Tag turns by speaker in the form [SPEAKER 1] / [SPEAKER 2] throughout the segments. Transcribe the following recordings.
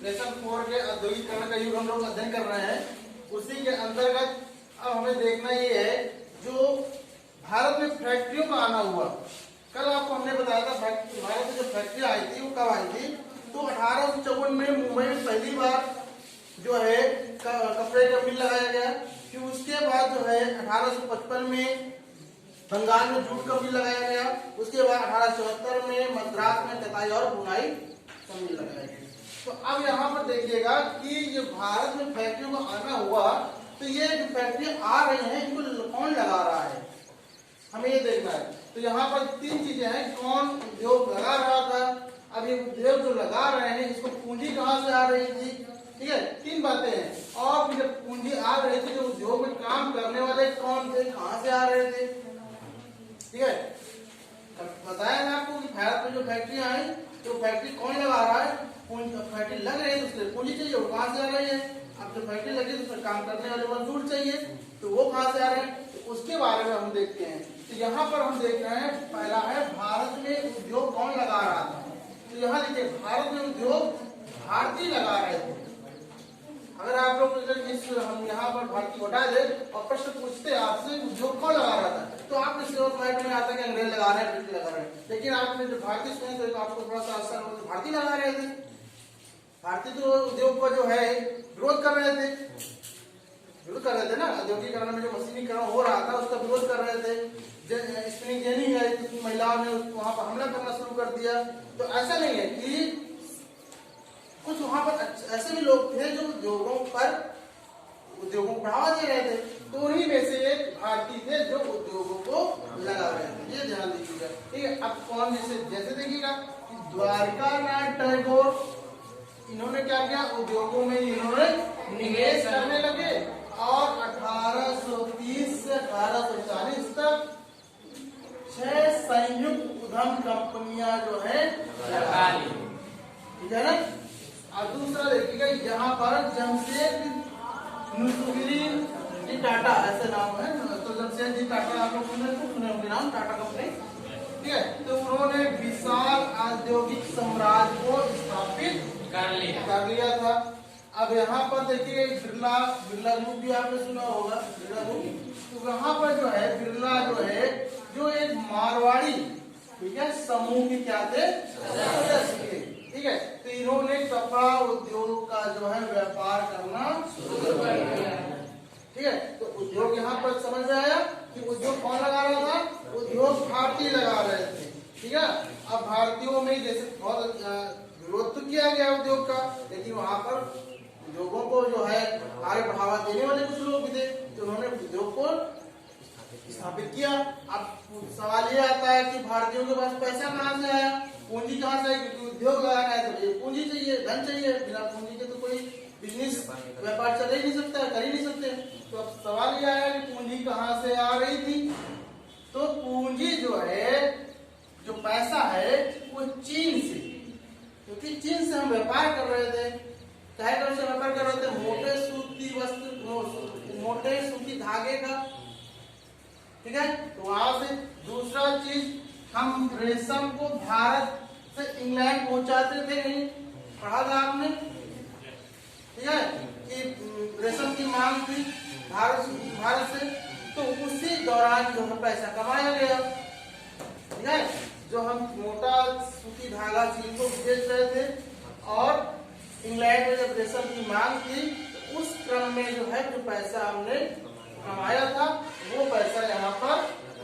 [SPEAKER 1] Lesson 4 के औद्योगिकरण का युग हम लोग अध्ययन कर रहे हैं। उसी के अंतर्गत अब हमें देखना ये है जो भारत में फैक्ट्रियों का आना हुआ। कल आपको हमने बताया था भारत में जो फैक्ट्री आई थी वो कब आई थी, तो 1854 में मुंबई में पहली बार जो है कपड़े का मिल लगाया गया। फिर उसके बाद जो है 1855 में बंगाल में जूट का मिल लगाया गया। उसके बाद 1874 में मद्रास में कताई और बुनाई का मिल लगाया गया। तो अब यहाँ पर देखिएगा कि ये भारत में फैक्ट्रियों का आना हुआ, तो ये जो फैक्ट्री आ रही हैं इनको कौन लगा रहा है, हमें ये देखना है। तो यहाँ पर तीन चीजें हैं, कौन उद्योग लगा रहा था, अब ये उद्योग जो लगा रहे हैं इसको पूंजी कहाँ से आ रही थी, ठीक है, तीन बातें हैं। और फिर जब पूंजी आ रही थी तो उद्योग में काम करने वाले कौन थे, कहाँ से आ रहे थे, ठीक है। बताया ना आपको कि भारत में जो फैक्ट्रियां आई तो फैक्ट्री कौन लगा रहा है, फैक्ट्री लग रही है तो उसके पूंजी चाहिए, वो कहाँ से आ रही है। अब जो फैक्ट्री लगी तो उसमें काम करने वाले मजदूर चाहिए, तो वो कहाँ से आ रहे हैं, तो उसके बारे में हम देखते हैं। तो यहाँ पर हम देख रहे हैं, पहला है भारत में उद्योग कौन लगा रहा था। तो यहाँ देखिए भारत में उद्योग भारतीय लगा रहे थे। अगर आप लोग हम यहाँ पर भारतीय हटा दे और प्रश्न पूछते आपसे उद्योग कौन लगा रहा था, तो आपके सिर्फ माइंड में आता है कि अंग्रेज लगा रहे हैं, ब्रिटिश लगा रहे हैं। लेकिन आपने जो भारतीय सुने तो आपको थोड़ा सा असर हो, तो भारतीय लगा रहे थे। भारतीय तो उद्योग को जो है विरोध कर रहे थे, विरोध कर रहे थे ना, औद्योगिकरण में जो मशीनीकरण हो रहा था उसका विरोध कर रहे थे। स्पिनिंग जेनी है, महिलाओं ने वहां पर हमला करना शुरू कर दिया। तो ऐसा नहीं है कि कुछ वहां पर ऐसे भी लोग थे जो उद्योगों को बढ़ावा दे रहे थे, तो उन्हीं में से एक भारतीय थे जो उद्योगों को लगा रहे थे। ये ध्यान दीजिएगा, ठीक है। अब कौन जैसे देखिएगा कि द्वारकानाथ टैगोर, इन्होंने क्या किया, उद्योगों में इन्होंने निवेश करने लगे और 1830 से 1840 तक 6 संयुक्त उद्यम कंपनियां जो है लगा ली, ठीक है ना। और दूसरा देखिएगा यहाँ पर जमशेद जी टाटा, ऐसे नाम है, तो जमशेद जी टाटा आप लोग सुने होंगे नाम, टाटा कंपनी, ठीक है। तो उन्होंने विशाल औद्योगिक साम्राज्य को स्थापित कर लिया था। अब यहाँ पर देखिए बिरला ग्रुप भी आपने सुना होगा, बिरला ग्रुप। तो यहाँ पर जो है बिरला जो है जो एक मारवाड़ी, ठीक है, समूह के क्या थे, सदस्य थे, ठीक है। तो इन्होंने कपड़ा उद्योग का जो है व्यापार करना शुरू कर दिया, ठीक है। तो उद्योग यहाँ पर समझ में आया कि उद्योग कौन लगा रहा था, उद्योग भारतीय लगा रहे थे, ठीक है। अब भारतीयों में जैसे बहुत विरोध तो किया गया उद्योग का, लेकिन वहां पर उद्योगों को जो है आगे बढ़ावा देने वाले कुछ लोग भी थे, तो उन्होंने उद्योग को स्थापित किया। अब सवाल ये आता है कि भारतीयों के पास पैसा कहाँ से आया, पूंजी कहाँ से आई, क्योंकि उद्योग लगाना है तो पूंजी चाहिए, धन चाहिए, बिना पूंजी के तो कोई बिजनेस व्यापार चल ही नहीं सकता, कर ही नहीं सकते। तो अब सवाल ये आया कि पूंजी कहाँ से आ रही थी, तो पूंजी जो है, जो पैसा है वो चीन से, क्योंकि चीन से हम व्यापार कर रहे थे, चाहे कौन से व्यापार कर रहे थे, मोटे सूती वस्त्र, मोटे सूती धागे का, ठीक है। तो वहां से दूसरा चीज, हम रेशम को भारत से इंग्लैंड पहुंचाते थे, नहीं पढ़ा था आपने, ठीक है, कि रेशम की मांग थी भारत से, तो उसी दौरान जो है पैसा कमाया गया, ठीक है। जो हम मोटा सूती धागा चीन को बेच रहे थे और इंग्लैंड में जब रेशम की मांग थी, तो उस क्रम में जो है जो पैसा हमने कमाया था वो पैसा यहाँ पर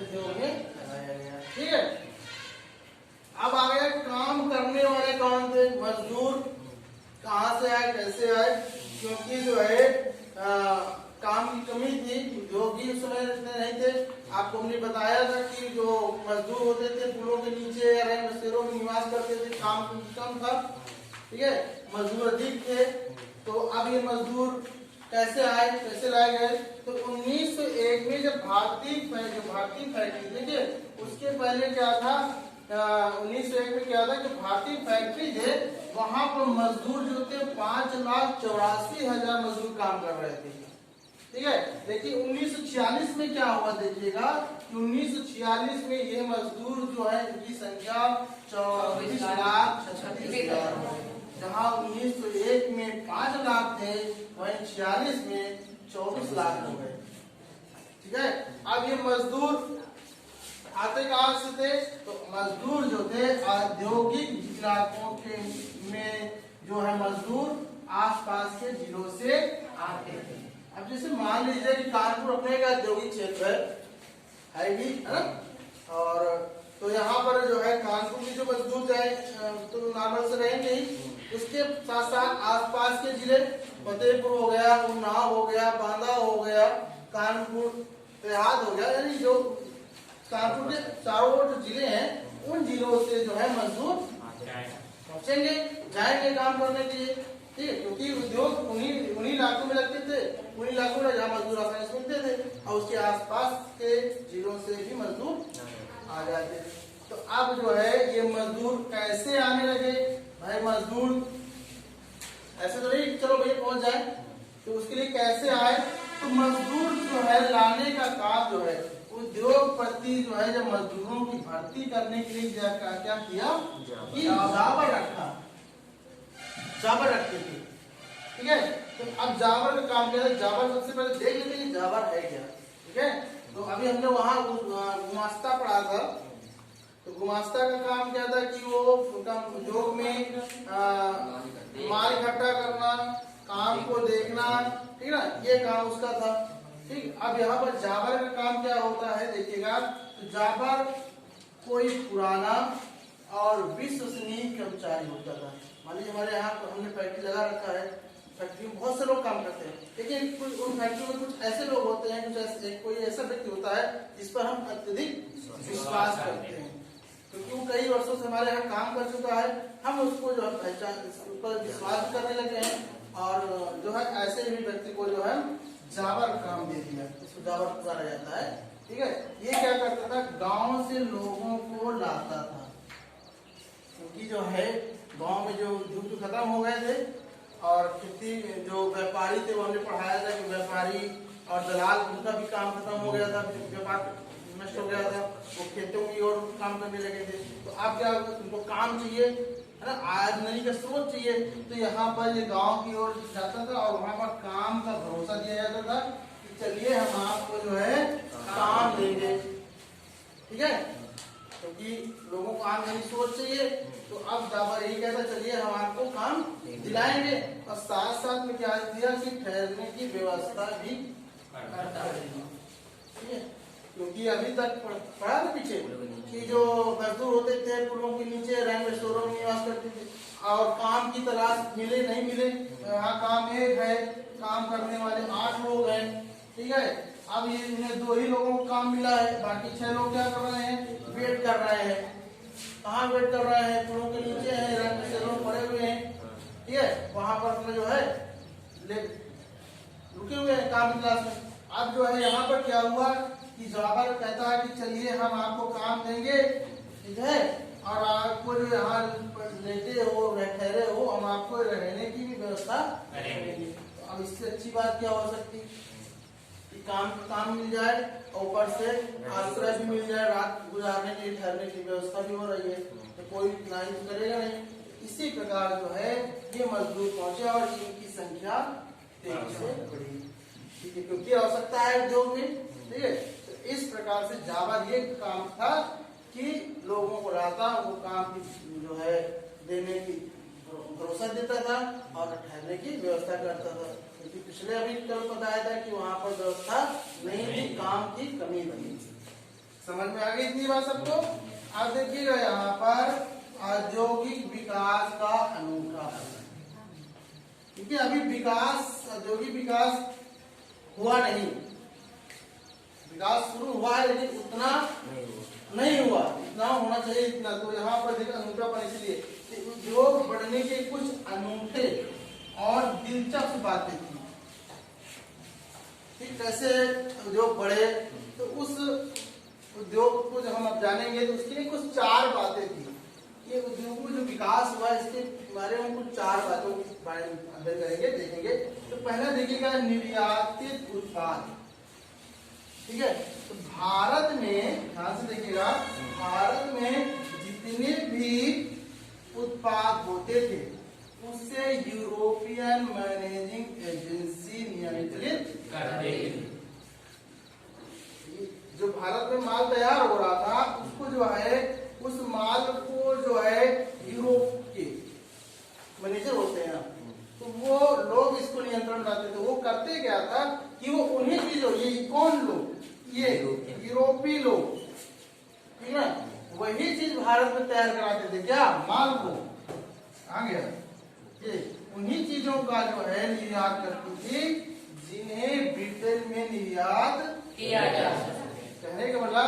[SPEAKER 1] उद्योग में लगाया गया, ठीक है। अब आ गया काम करने वाले कौन थे, मजदूर कहाँ से आए, कैसे आए, क्योंकि जो है काम की कमी थी, उद्योग भी उस समय इतने नहीं थे। आपको हमने बताया था कि जो मजदूर होते थे पुलों के नीचे या बसेरों में निवास करते थे, काम कम था, ठीक है, मजदूर अधिक थे। तो अब ये मजदूर कैसे आए, कैसे लाए गए, तो 1901 में जब भारतीय फैक्ट्री, देखिए उसके पहले क्या था, 1901 में क्या था कि भारतीय फैक्ट्री थे, वहां पर मजदूर जो थे 5,84,000 मजदूर काम कर रहे थे, ठीक है। देखिए 1946 में क्या हुआ, देखिएगा 1946 में ये मजदूर जो है इनकी संख्या 24,36,000, जहां 1901 में 5 लाख थे, वहीं 46 में 24 लाख हो गए। ठीक है, अब ये मजदूर आते कहां से थे? तो मजदूर जो थे औद्योगिक इलाकों के में जो है मजदूर आसपास के जिलों से आते थे। अब जैसे मान लीजिए कि कानपुर अपने का औद्योगिक क्षेत्र है भी, है ना, और तो यहाँ पर जो है कानपुर के जो मजदूर जाए तो नॉर्मल से रहेंगे ही, उसके साथ साथ आसपास के जिले फतेहपुर हो गया, उन्नाव हो गया, बांदा हो गया, कानपुर देहात हो गया, यानी जो कानपुर के चारों जो जिले हैं उन जिलों से जो है मजदूर पहुंचेंगे, जाएंगे काम करने के लिए। ठीक है, क्योंकि उद्योग उन्हीं इलाकों में लगते थे, उन्हीं इलाकों में जहाँ मजदूर आसानी से मिलते थे, और उसके आसपास के जिलों से भी मजदूर आ जाते थे। तो अब जो है ये मजदूर कैसे आने लगे? भाई मजदूर ऐसे तो नहीं चलो भैया पहुंच जाए, तो उसके लिए कैसे आए? तो मजदूर जो है लाने का काम जो है उद्योगपति जो है जब मजदूरों की भर्ती करने के लिए क्या किया कि जावर रखा, जावर रखते थे। ठीक है, तो अब जावर का काम क्या है? जावर सबसे पहले देख लेते हैं जावर है क्या। ठीक है, तो अभी हमने वहां गुमास्ता पढ़ा था, तो गुमास्ता का काम क्या था कि वो उद्योग में माल इकट्ठा करना, काम को देखना, ठीक ना, ये काम उसका था। ठीक, अब यहाँ पर जावर का काम क्या होता है देखिएगा, तो जावर कोई पुराना और विश्वसनीय कर्मचारी होता था। मान लीजिए हमारे यहाँ हमने फैक्ट्री लगा रखा है, फैक्ट्री में बहुत से लोग काम करते हैं, लेकिन उन फैक्ट्री में कुछ ऐसे लोग होते हैं, कुछ ऐसे कोई ऐसा व्यक्ति होता है जिस पर हम अत्यधिक विश्वास करते हैं, क्योंकि वो कई वर्षों से हमारे यहाँ काम कर चुका है, हम उसको जो है पहचान, उस पर विश्वास करने लगे हैं, और जो है ऐसे भी व्यक्ति को जो है जावर काम दे दिया, इसको जावर पुकारा जाता है। ठीक है, ये क्या करता था? गांव से लोगों को लाता था, क्योंकि जो है गांव में जो युद्ध खत्म हो गए थे, और खेती जो व्यापारी थे वो हमने पढ़ाया था कि व्यापारी और दलाल उनका भी काम खत्म हो गया था, व्यापार नष्ट हो गया था, वो खेतों की ओर काम करने लगे थे। तो अब क्या, उनको काम चाहिए, है ना, आमदनी का स्रोत चाहिए, तो यहाँ पर ये गांव की ओर जाता था, और वहां पर काम का भरोसा दिया जाता था कि चलिए हम आपको जो है काम देंगे। ठीक है, क्योंकि लोगों को आमदनी स्रोत चाहिए, तो अब जावर यही कहता चलिए हम आपको काम दिलाएंगे, और साथ साथ में क्या दिया कि ठहरने की व्यवस्था भी करता रहेगा। ठीक है, क्योंकि अभी तक पढ़ा था पीछे कि जो मजदूर होते थे पुलों के नीचे रैन स्टोरों में निवास करते थे, और काम की तलाश मिले नहीं मिले, यहाँ काम एक है, काम करने वाले 8 लोग हैं। ठीक है, अब ये इन्हें 2 ही लोगों को काम मिला है, बाकी 6 लोग क्या कर रहे हैं? वेट कर रहे हैं। कहाँ वेट कर रहे हैं? पुलों के नीचे हैं, रैन स्टोरों पड़े हुए हैं। ठीक है, वहां पर अपने जो है रुके हुए हैं काम की तलाश में। अब जो है यहाँ पर क्या हुआ कि जावर कहता है कि चलिए हम आपको काम देंगे, ठीक है, और आपको जो यहाँ लेटे हो, ठहरे हो, हम आपको रहने की भी व्यवस्था करेंगे। तो अब इससे अच्छी बात क्या हो सकती कि काम मिल जाए, और ऊपर से आश्रय भी मिल जाए, रात गुजारने के लिए ठहरने की व्यवस्था भी हो रही है, तो कोई नहीं तो करेगा नहीं। इसी प्रकार जो है ये मजदूर पहुंचे, और इनकी संख्या तेजी से बढ़ी। ठीक है, क्योंकि आवश्यकता है उद्योग में। ठीक है, तो इस प्रकार से जावर ये काम था कि लोगों को लाता, वो काम की जो है देने की भरोसा देता था, और ठहरने की व्यवस्था करता था, क्योंकि पिछले अभी कल बताया था कि वहां पर व्यवस्था नहीं थी, काम की कमी थी। समझ में आ गई इतनी बात सबको? अब देखिएगा यहाँ पर औद्योगिक विकास का अनूठा, क्योंकि अभी विकास, औद्योगिक विकास हुआ नहीं, विकास शुरू हुआ है लेकिन उतना नहीं हुआ, इतना होना चाहिए इतना। तो यहाँ पर देखिए अनूठापन इसलिए उद्योग बढ़ने के कुछ अनूठे और दिलचस्प बातें थी। ठीक, कैसे उद्योग बढ़े, तो उस उद्योग को जब हम अब जानेंगे तो उसके लिए कुछ 4 बातें थी। ये उद्योग में जो विकास हुआ इसके बारे में कुछ 4 बातों के बारे में अध्ययन करेंगे, देखेंगे। तो पहला देखिएगा निर्यातित उत्पाद। ठीक है, तो भारत में ध्यान से देखिएगा, भारत में जितने भी उत्पाद होते थे उसे यूरोपियन मैनेजिंग एजेंसी नियंत्रित करती है। जो भारत में माल तैयार हो रहा था उसको जो है, उस माल को जो है यूरोप के मैनेजर होते हैं ना, तो वो लोग इसको नियंत्रण करते थे। वो करते क्या था कि वो उन्हीं चीजों, ये कौन लोग, ये यूरोपीय लोग, ठीक है, वही चीज भारत में तैयार कराते थे। क्या माल को आ गया, ये उन्हीं चीजों का जो है निर्यात करती थी जिन्हें ब्रिटेन में निर्यात किया जा सकता। कहने का मतलब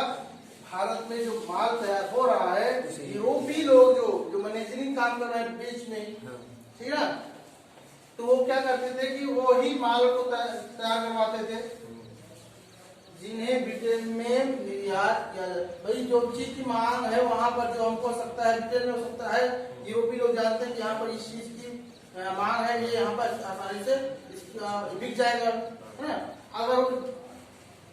[SPEAKER 1] भारत में जो माल तैयार हो रहा है, यूरोपीय लोग जो मैनेजरिंग काम कर रहे हैं बीच में, ठीक है, तो वो क्या करते थे कि वो ही माल को तैयार करवाते थे जिन्हें ब्रिटेन में निर्यात किया जाए। भाई जो चीज की मांग है वहां पर जो हमको हो सकता है ब्रिटेन में हो सकता है, यूरोपीय लोग जानते हैं कि यहाँ पर इस चीज की मांग है, ये यहाँ पर आसानी से बिक जाएगा, है ना। अगर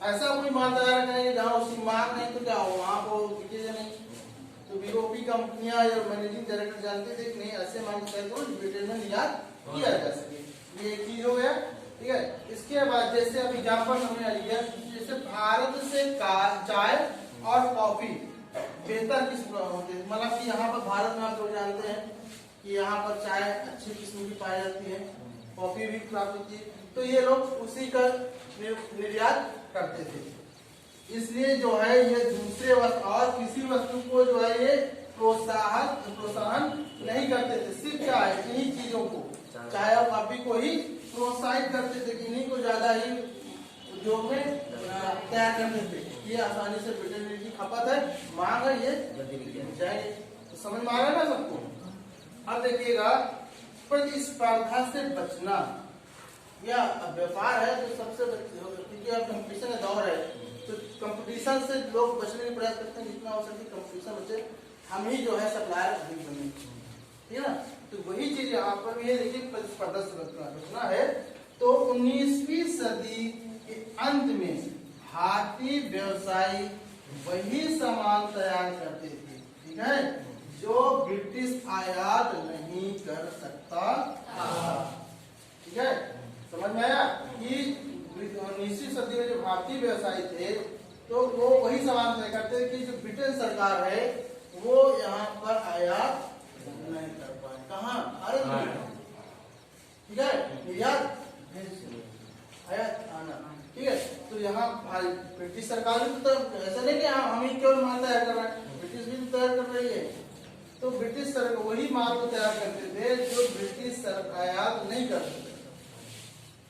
[SPEAKER 1] ऐसा कोई माल तैयार करेंगे जहाँ उसकी मांग नहीं, तो क्या हो, वहां को बिकेगा नहीं। तो यूरोपीय कंपनियां या मैनेजिंग डायरेक्टर जानते थे कि नहीं, ऐसे माल को ब्रिटेन में निर्यात किया जा सके। ये एक चीज हो गया, ठीक है। इसके बाद जैसे अब एग्जाम्पल हमने लिया, जैसे भारत से चाय और कॉफी बेहतर किस्म होते हैं, मतलब कि यहाँ पर भारत में आप लोग जानते हैं कि यहाँ पर चाय अच्छी किस्म की पाई जाती है, कॉफी भी प्राप्त होती है, तो ये लोग उसी का निर्यात करते थे। इसलिए जो है ये दूसरे वस्तु और किसी वस्तु को जो है ये प्रोत्साहन नहीं करते थे, सिर्फ क्या है इन्हीं चीजों को, चाय और कॉफी को ही प्रोत्साहित करते थे, इन्हीं को ज्यादा ही उद्योग में तैयार करते थे। ये आसानी से ब्रिटेन की खपत है, मांग है, ये जाएगी। तो समझ में आ रहा है ना सबको। अब देखिएगा, प्रतिस्पर्धा से बचना या व्यापार है तो सबसे, क्योंकि अब कंपटीशन का दौर है, तो कंपटीशन से लोग बचने का प्रयास करते हैं जितना हो सके कंपटीशन बचे, हम ही जो है सप्लायर अधिक बने, ठीक है ना। तो वही चीज यहाँ पर भी है, देखिए प्रतिस्पर्धा से बचना है। तो 19वीं सदी के अंत में भारतीय व्यवसायी वही सामान तैयार करते थे, ठीक है, जो ब्रिटिश आयात नहीं कर सकता था, ठीक है। समझ में आया कि 19वीं सदी में जो भारतीय व्यवसायी थे तो वो वही सामान तय करते थे कि जो ब्रिटेन सरकार है वो यहाँ पर आयात नहीं कर पाए। कहाँ, भारत में, ठीक है, निर्यात आयात आना, ठीक है। तो यहाँ ब्रिटिश सरकार भी तो ऐसा नहीं कि हम ही केवल माल तैयार कर रहे हैं, ब्रिटिश भी तैयार कर रही है। तो ब्रिटिश सरकार वही माल को तैयार करते थे जो ब्रिटिश सरकार आयात नहीं कर सकते,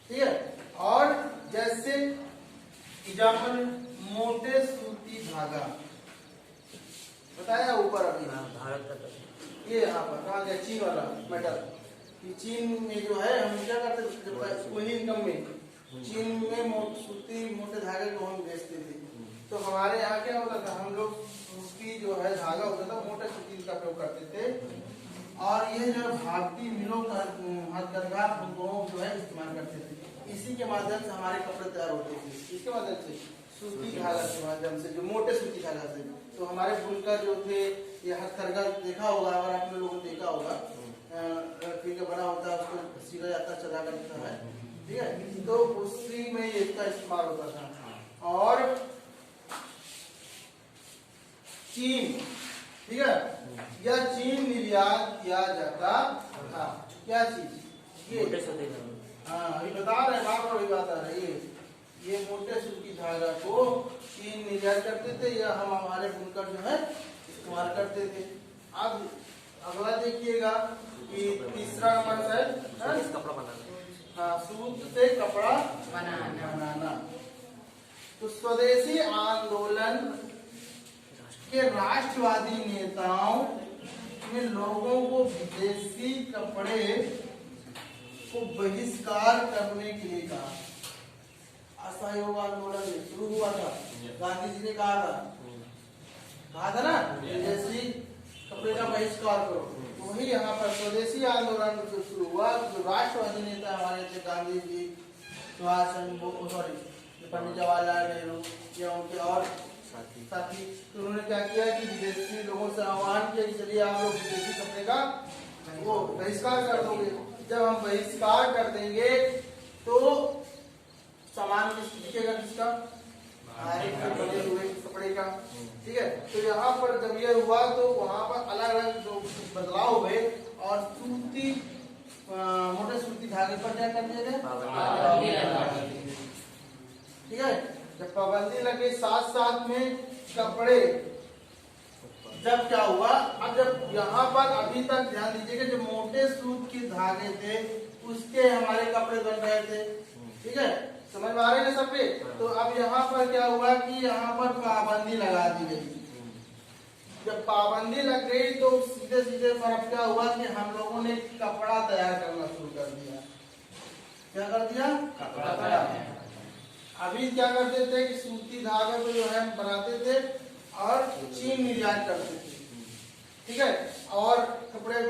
[SPEAKER 1] ठीक है। और जैसे एग्जाम्पल, मोटे सूती धागा बताया ऊपर अभी, भारत का ये यहाँ पर कहा गया चीन वाला मेटल, कि चीन में जो है हम क्या करते थे, वही इनकम में चीन में सूती मोटे धागे को हम बेचते थे। तो हमारे यहाँ क्या होता था, हम लोग सूती जो है धागा होता था मोटे सूती का प्रयोग करते थे, और ये जो भारतीय मिलों का हथकरघा जो है इस्तेमाल करते थे। इसी के माध्यम से हमारे कपड़े तैयार होते थे, इसके माध्यम से सूती धागा के माध्यम से, जो मोटे सूती धागा से। तो हमारे बुनकर जो थे, ये हथकरघा देखा होगा, अगर आप लोगों ने देखा होगा, लकड़ी का बना होता है, उसको सीधा जाता चला करता है, ठीक है। तो उसी में इसका इस्तेमाल होता था। और चीन, ठीक है, यह चीन निर्यात किया जाता था। क्या चीज, ये हाँ अभी बता रहे, बार बार बात आ रही है, ये मोटे सूती धागा को चीन निर्यात करते थे, या हम हमारे बुनकर जो है इस्तेमाल करते थे। अब अगला देखिएगा कि तीसरा नंबर है कपड़ा बनाना, हाँ, सूत से कपड़ा बनाना। तो स्वदेशी आंदोलन के राष्ट्रवादी नेताओं ने लोगों को विदेशी कपड़े को बहिष्कार करने के लिए कहा। असहयोग आंदोलन शुरू हुआ था, गांधी जी ने कहा था ना, विदेशी कपड़े का बहिष्कार करो। तो वही यहाँ पर स्वदेशी आंदोलन जो शुरू हुआ, जो राष्ट्रवादी नेता हमारे थे गांधी जी, सुभाष चंद्र, पंडित जवाहरलाल नेहरू या उनके और साथी, तो उन्होंने क्या किया कि विदेशी लोगों से आह्वान किया कि चलिए आप लोग विदेशी कपड़े का वो बहिष्कार कर दोगे। जब हम बहिष्कार कर देंगे तो सामान दिखेगा किसका, बने हुए कपड़े का। ठीक है, तो यहाँ पर जब ये हुआ तो वहां पर अलग अलग जो बदलाव हुए और सूती मोटे सूती धागे पर क्या कर दिया गया, ठीक है। जब पाबंदी लगे साथ साथ में कपड़े, जब क्या हुआ, अब जब यहाँ पर अभी तक ध्यान दीजिएगा जो मोटे सूत के धागे थे उसके हमारे कपड़े बन रहे थे। ठीक है, समझ में आ रहे हैं सबके। तो अब यहाँ पर क्या हुआ कि यहाँ पर पाबंदी लगा दी गई। जब पाबंदी लग गई तो सीधे सीधे फर्क क्या हुआ कि हम लोगों ने कपड़ा तैयार करना शुरू कर दिया। क्या कर दिया, कपड़ा। अभी क्या करते थे कि सूती धागे को जो है बनाते थे और चीन निर्यात करते थे। ठीक है, और कपड़े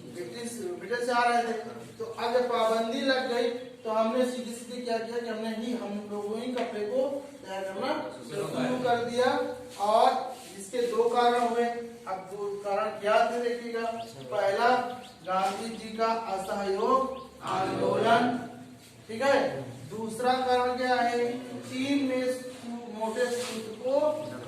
[SPEAKER 1] ब्रिटिश से आ रहे थे। तो अब जब पाबंदी लग गई तो हमने सीधे सीधे क्या किया कि हम लोगों ही कपड़े को तैयार करना शुरू कर दिया। और इसके दो कारण हुए। अब दो कारण क्या थे देखिएगा। पहला, गांधी जी का असहयोग आंदोलन। ठीक है, दूसरा कारण क्या है, चीन में मोटे सूत को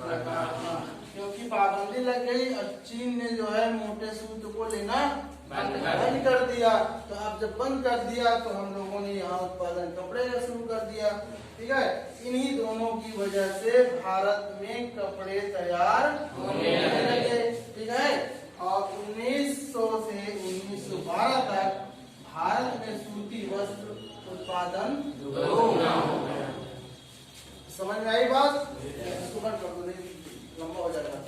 [SPEAKER 1] लगाना, क्योंकि पाबंदी लग गई और चीन ने जो है मोटे सूत को लेना बंद कर दिया। तो अब जब बंद कर दिया तो हम लोगों ने यहाँ उत्पादन कपड़े का शुरू कर दिया। ठीक है, इन्हीं दोनों की वजह से भारत में कपड़े तैयार होने लगे। ठीक है, और 1900 से 1912 तक भारत में सूती वस्त्र उत्पादन समझ में आई बात? इसको बंद कर दो, लंबा हो जाएगा।